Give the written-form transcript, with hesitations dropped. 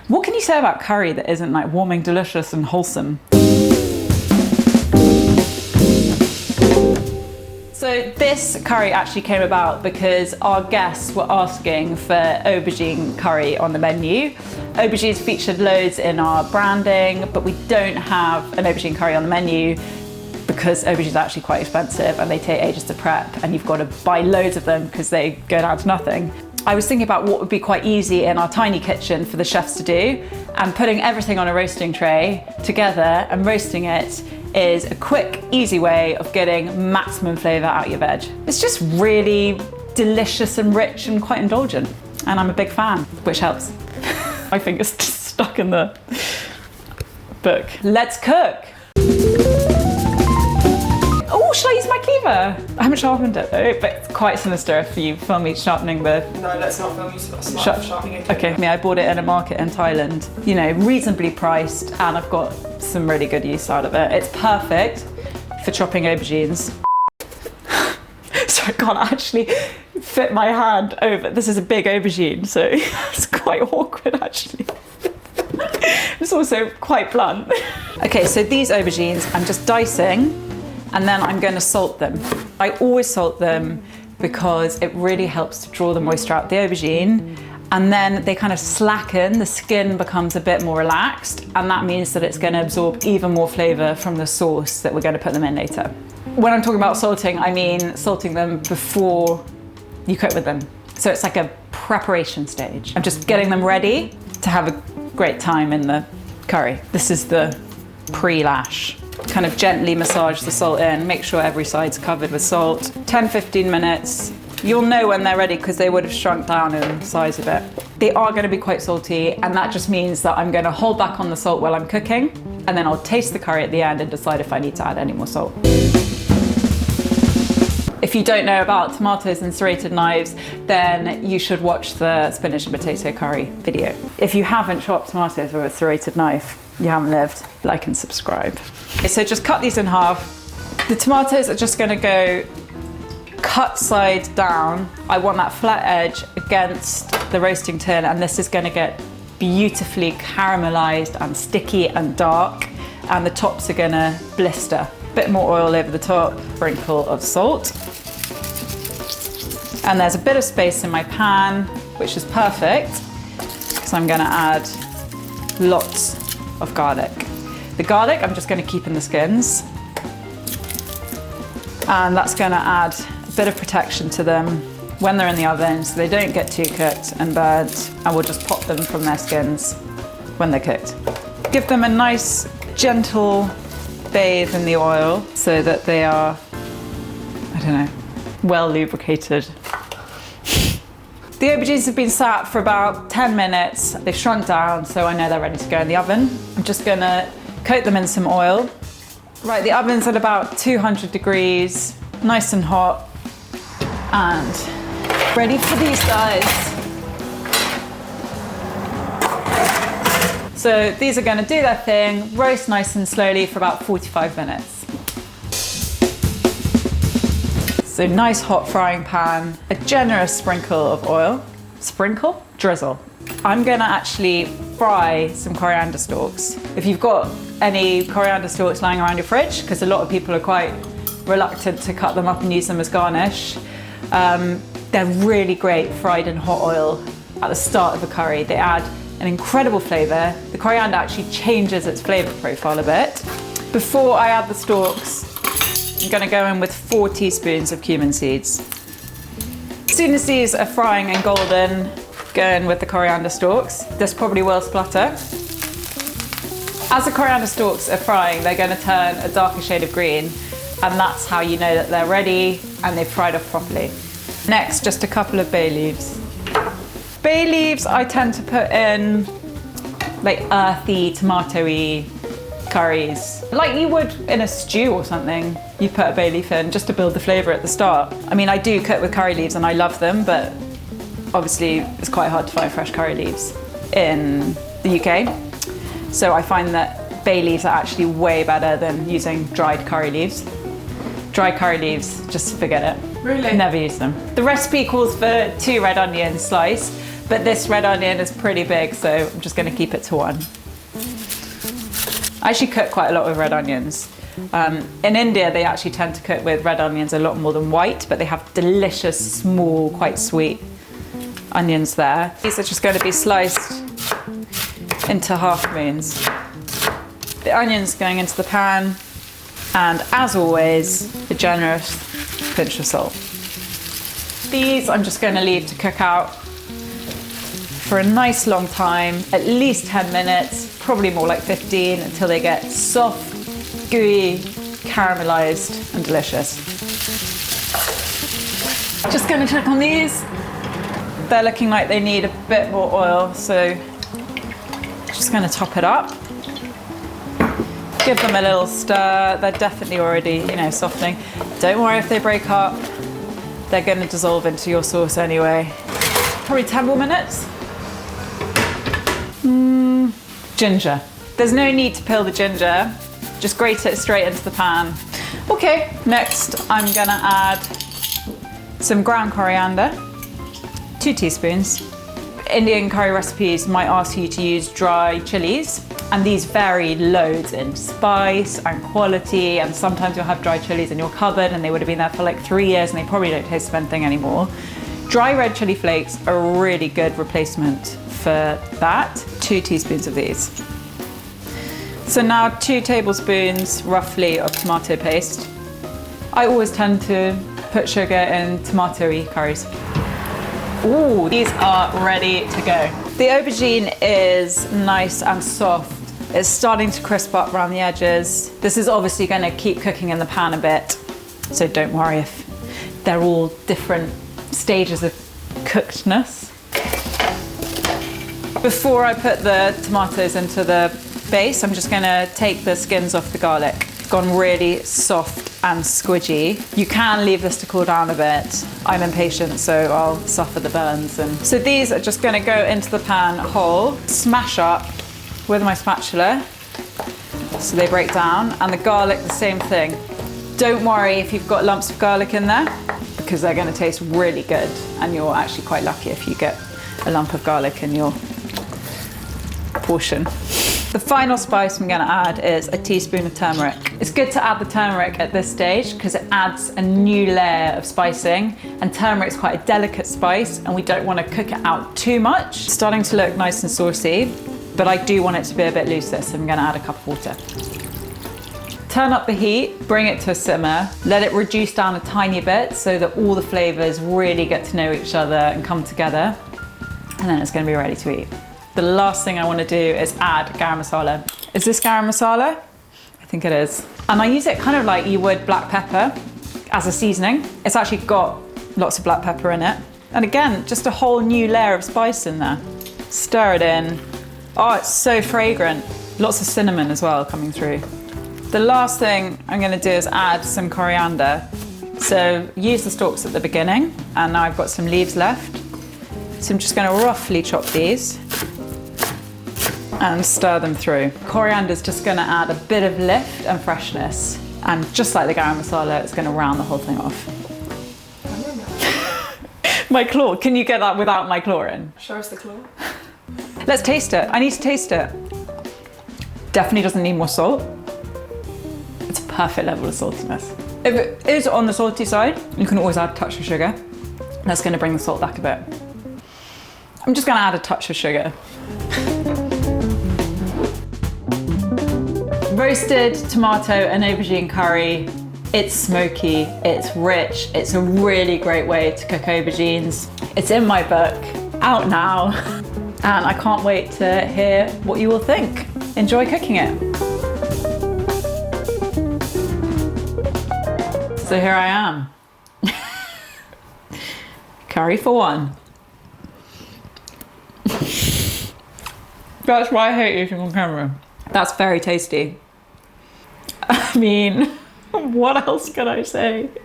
What can you say about curry that isn't like warming, delicious and wholesome? So this curry actually came about because our guests were asking for aubergine curry on the menu. Aubergines featured loads in our branding, but we don't have an aubergine curry on the menu because aubergines are actually quite expensive and they take ages to prep and you've got to buy loads of them because they go down to nothing. I was thinking about what would be quite easy in our tiny kitchen for the chefs to do, and putting everything on a roasting tray together and roasting it is a quick, easy way of getting maximum flavour out your veg. It's just really delicious and rich and quite indulgent, and I'm a big fan, which helps. My finger's stuck in the book. Let's cook. Oh, should I use my cleaver? I haven't sharpened it though, but it's quite sinister if you film me sharpening the... No, let's not film you sharpening it. Okay, I bought it in a market in Thailand, you know, reasonably priced, and I've got some really good use out of it. It's perfect for chopping aubergines. So I can't actually fit my hand over. This is a big aubergine, so it's quite awkward actually. It's also quite blunt. Okay, so these aubergines I'm just dicing, and then I'm going to salt them. I always salt them because it really helps to draw the moisture out of the aubergine, and then they kind of slacken, the skin becomes a bit more relaxed, and that means that it's going to absorb even more flavour from the sauce that we're going to put them in later. When I'm talking about salting, I mean salting them before you cook with them. So it's like a preparation stage. I'm just getting them ready to have a great time in the curry. This is the pre-lash. Kind of gently massage the salt in, make sure every side's covered with salt. 10-15 minutes. You'll know when they're ready because they would have shrunk down in size a bit. They are going to be quite salty, and that just means that I'm going to hold back on the salt while I'm cooking, and then I'll taste the curry at the end and decide if I need to add any more salt. If you don't know about tomatoes and serrated knives, then you should watch the spinach and potato curry video. If you haven't chopped tomatoes with a serrated knife, you haven't lived. Like and subscribe. Okay, so just cut these in half. The tomatoes are just going to go cut side down. I want that flat edge against the roasting tin, and this is going to get beautifully caramelized and sticky and dark, and the tops are going to blister. Bit more oil over the top, sprinkle of salt. And there's a bit of space in my pan, which is perfect, because I'm going to add lots of garlic. The garlic I'm just going to keep in the skins, and that's going to add a bit of protection to them when they're in the oven so they don't get too cooked and burnt, and we'll just pop them from their skins when they're cooked. Give them a nice gentle bathe in the oil so that they are, I don't know, well lubricated. The aubergines have been sat for about 10 minutes. They've shrunk down, so I know they're ready to go in the oven. I'm just gonna coat them in some oil. Right, the oven's at about 200 degrees, nice and hot, and ready for these guys. So these are gonna do their thing, roast nice and slowly for about 45 minutes. So nice hot frying pan, a generous sprinkle of oil. Sprinkle? Drizzle. I'm gonna actually fry some coriander stalks. If you've got any coriander stalks lying around your fridge, because a lot of people are quite reluctant to cut them up and use them as garnish, they're really great fried in hot oil at the start of a curry. They add an incredible flavour. The coriander actually changes its flavour profile a bit. Before I add the stalks, I'm going to go in with 4 teaspoons of cumin seeds. As soon as these are frying and golden, go in with the coriander stalks. This probably will splutter. As the coriander stalks are frying, they're going to turn a darker shade of green, and that's how you know that they're ready and they've fried off properly. Next, just a couple of bay leaves. Bay leaves I tend to put in like earthy, tomatoey curries. Like you would in a stew or something. You put a bay leaf in just to build the flavour at the start. I mean, I do cook with curry leaves and I love them, but obviously it's quite hard to find fresh curry leaves in the UK. So I find that bay leaves are actually way better than using dried curry leaves. Dry curry leaves, just forget it. Really? Never use them. The recipe calls for 2 red onions sliced, But this red onion is pretty big, so I'm just going to keep it to 1. I actually cook quite a lot with red onions. In India, they actually tend to cook with red onions a lot more than white, but they have delicious, small, quite sweet onions there. These are just going to be sliced into half moons. The onions going into the pan, and as always, a generous pinch of salt. These I'm just going to leave to cook out for a nice long time, at least 10 minutes, probably more like 15, until they get soft, gooey, caramelized and delicious. Just going to check on these. They're looking like they need a bit more oil, so just going to top it up. Give them a little stir. They're definitely already, softening. Don't worry if they break up. They're going to dissolve into your sauce anyway. Probably 10 more minutes. Ginger. There's no need to peel the ginger. Just grate it straight into the pan. Okay, next I'm going to add some ground coriander, 2 teaspoons. Indian curry recipes might ask you to use dry chilies, and these vary loads in spice and quality, and sometimes you'll have dry chilies in your cupboard and they would have been there for like 3 years and they probably don't taste of anything anymore. Dry red chili flakes are a really good replacement for that. 2 teaspoons of these. So now 2 tablespoons roughly of tomato paste. I always tend to put sugar in tomato-y curries. Ooh, these are ready to go. The aubergine is nice and soft. It's starting to crisp up around the edges. This is obviously going to keep cooking in the pan a bit, so don't worry if they're all different stages of cookedness. Before I put the tomatoes into the base, I'm just going to take the skins off the garlic. It's gone really soft and squidgy. You can leave this to cool down a bit. I'm impatient, so I'll suffer the burns. So these are just going to go into the pan whole, smash up with my spatula so they break down, and the garlic the same thing. Don't worry if you've got lumps of garlic in there, because they're going to taste really good, and you're actually quite lucky if you get a lump of garlic in your portion. The final spice I'm going to add is a teaspoon of turmeric. It's good to add the turmeric at this stage because it adds a new layer of spicing, and turmeric is quite a delicate spice and we don't want to cook it out too much. It's starting to look nice and saucy, but I do want it to be a bit looser, so I'm going to add a cup of water. Turn up the heat, bring it to a simmer, let it reduce down a tiny bit so that all the flavours really get to know each other and come together, and then it's going to be ready to eat. The last thing I want to do is add garam masala. Is this garam masala? I think it is. And I use it kind of like you would black pepper as a seasoning. It's actually got lots of black pepper in it. And again, just a whole new layer of spice in there. Stir it in. Oh, it's so fragrant. Lots of cinnamon as well coming through. The last thing I'm going to do is add some coriander. So use the stalks at the beginning, and now I've got some leaves left. So I'm just going to roughly chop these and stir them through. Coriander is just going to add a bit of lift and freshness, and just like the garam masala, it's going to round the whole thing off. My claw, can you get that without my claw in? Show us the claw. Let's taste it. I need to taste it. Definitely doesn't need more salt. It's a perfect level of saltiness. If it is on the salty side, you can always add a touch of sugar. That's going to bring the salt back a bit. I'm just going to add a touch of sugar. Roasted tomato and aubergine curry. It's smoky, it's rich, it's a really great way to cook aubergines. It's in my book, out now, and I can't wait to hear what you all think. Enjoy cooking it. So here I am. Curry for one. That's why I hate eating on camera. That's very tasty. I mean, what else can I say?